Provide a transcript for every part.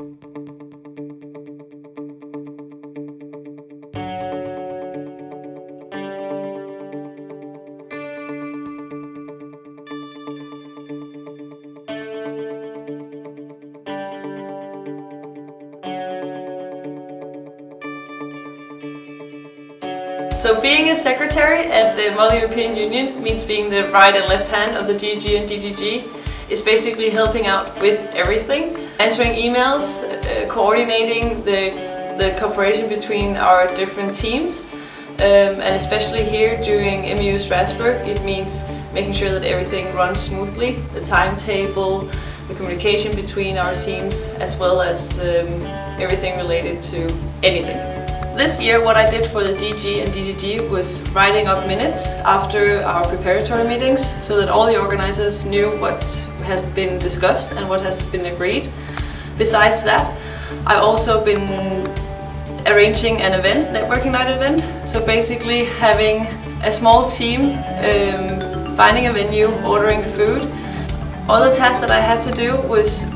So being a secretary at the Model European Union means being the right and left hand of the DG and DGG. It's basically helping out with everything, answering emails, coordinating the cooperation between our different teams, and especially here during MU Strasbourg, it means making sure that everything runs smoothly, the timetable, the communication between our teams, as well as everything related to anything. This year what I did for the DG and DDG was writing up minutes after our preparatory meetings so that all the organizers knew what has been discussed and what has been agreed. Besides that, I've also been arranging an event, networking night event, so basically having a small team, finding a venue, ordering food. All the tasks that I had to do was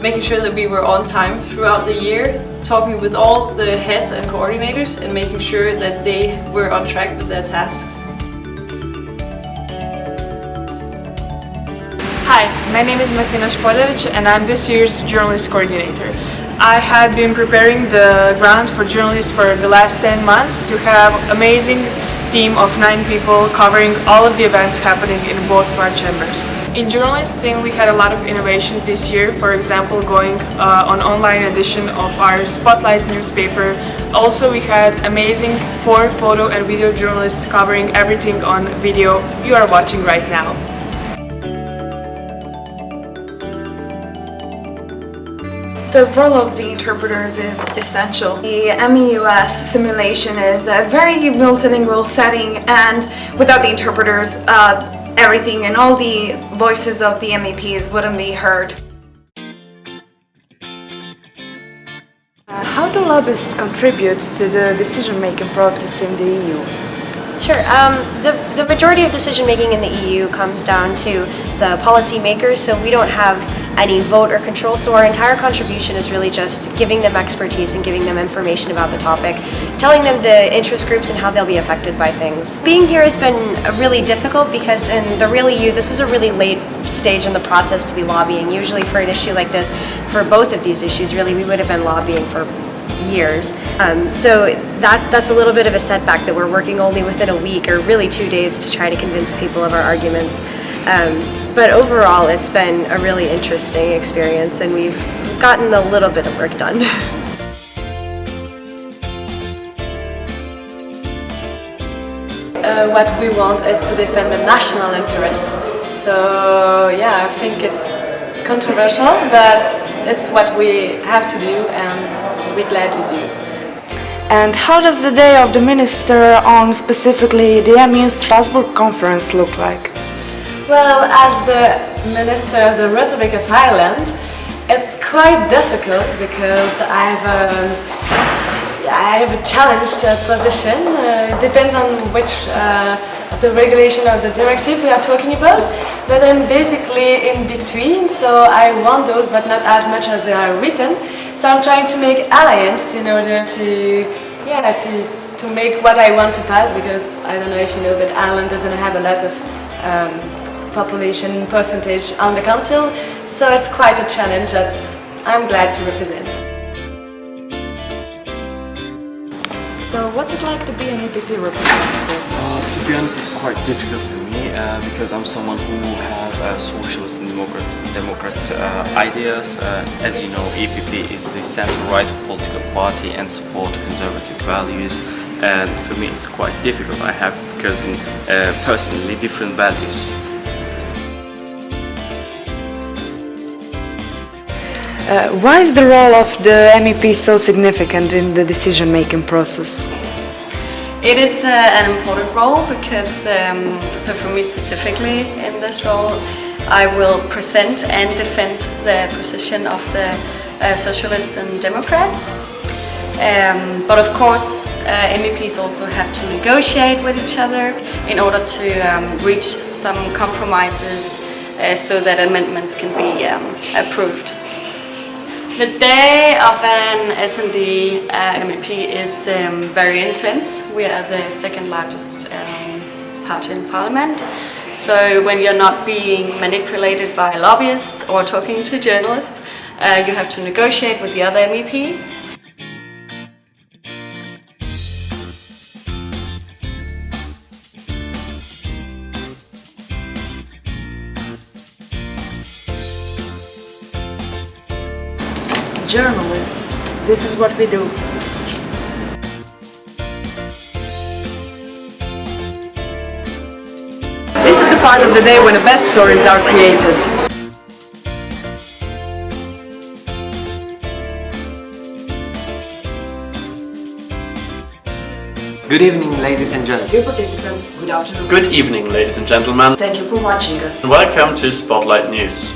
making sure that we were on time throughout the year, talking with all the heads and coordinators and making sure that they were on track with their tasks. Hi, my name is Milena Jaćimović and I'm this year's journalist coordinator. I had been preparing the ground for journalists for the last 10 months to have an amazing team of 9 people covering all of the events happening in both of our chambers. In journalisting, we had a lot of innovations this year, for example, going on online edition of our Spotlight newspaper. Also, we had amazing 4 photo and video journalists covering everything on video you are watching right now. The role of the interpreters is essential. The MEUS simulation is a very multilingual setting, and without the interpreters, everything and all the voices of the MEPs wouldn't be heard. How do lobbyists contribute to the decision-making process in the EU? Sure. The majority of decision making in the EU comes down to the policymakers, so we don't have any vote or control, so our entire contribution is really just giving them expertise and giving them information about the topic, telling them the interest groups and how they'll be affected by things. Being here has been really difficult because in the real EU, this is a really late stage in the process to be lobbying. Usually for an issue like this, for both of these issues, really, we would have been lobbying for years. So that's a little bit of a setback that we're working only within a week or really 2 days to try to convince people of our arguments. But overall, it's been a really interesting experience and we've gotten a little bit of work done. What we want is to defend the national interest. So yeah, I think it's controversial, but it's what we have to do and we gladly do. And how does the day of the Minister on specifically the MU Strasbourg conference look like? Well, as the Minister of the Republic of Ireland, it's quite difficult because I have a challenged position. It depends on which the regulation of the directive we are talking about, but I'm basically in between, so I want those, but not as much as they are written. So I'm trying to make alliance in order to make what I want to pass, because I don't know if you know, but Ireland doesn't have a lot of population percentage on the council, so it's quite a challenge that I'm glad to represent. So what's it like to be an EPP representative? To be honest, it's quite difficult for me because I'm someone who have socialist and democrat ideas. As you know, EPP is the center-right political party and support conservative values. And for me, it's quite difficult. I have, because personally, different values. Why is the role of the MEP so significant in the decision-making process? It is an important role because, so for me specifically in this role, I will present and defend the position of the Socialists and Democrats. But of course, MEPs also have to negotiate with each other in order to reach some compromises so that amendments can be approved. The day of an S&D MEP is very intense. We are the second largest party in Parliament. So when you're not being manipulated by lobbyists or talking to journalists, you have to negotiate with the other MEPs. Journalists, this is what we do. This is the part of the day when the best stories are created. Good evening, ladies and gentlemen. Dear participants, good afternoon. Good evening, ladies and gentlemen. Thank you for watching us. Welcome to Spotlight News.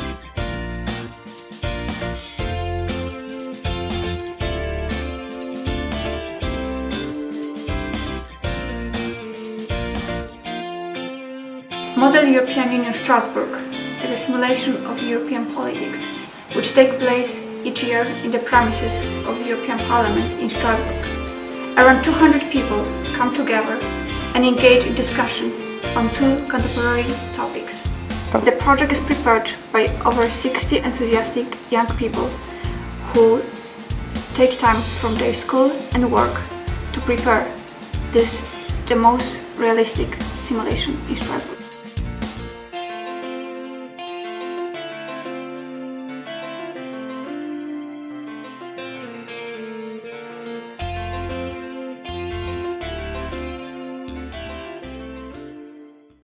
Model European Union Strasbourg is a simulation of European politics, which take place each year in the premises of the European Parliament in Strasbourg. Around 200 people come together and engage in discussion on two contemporary topics. The project is prepared by over 60 enthusiastic young people who take time from their school and work to prepare the most realistic simulation in Strasbourg.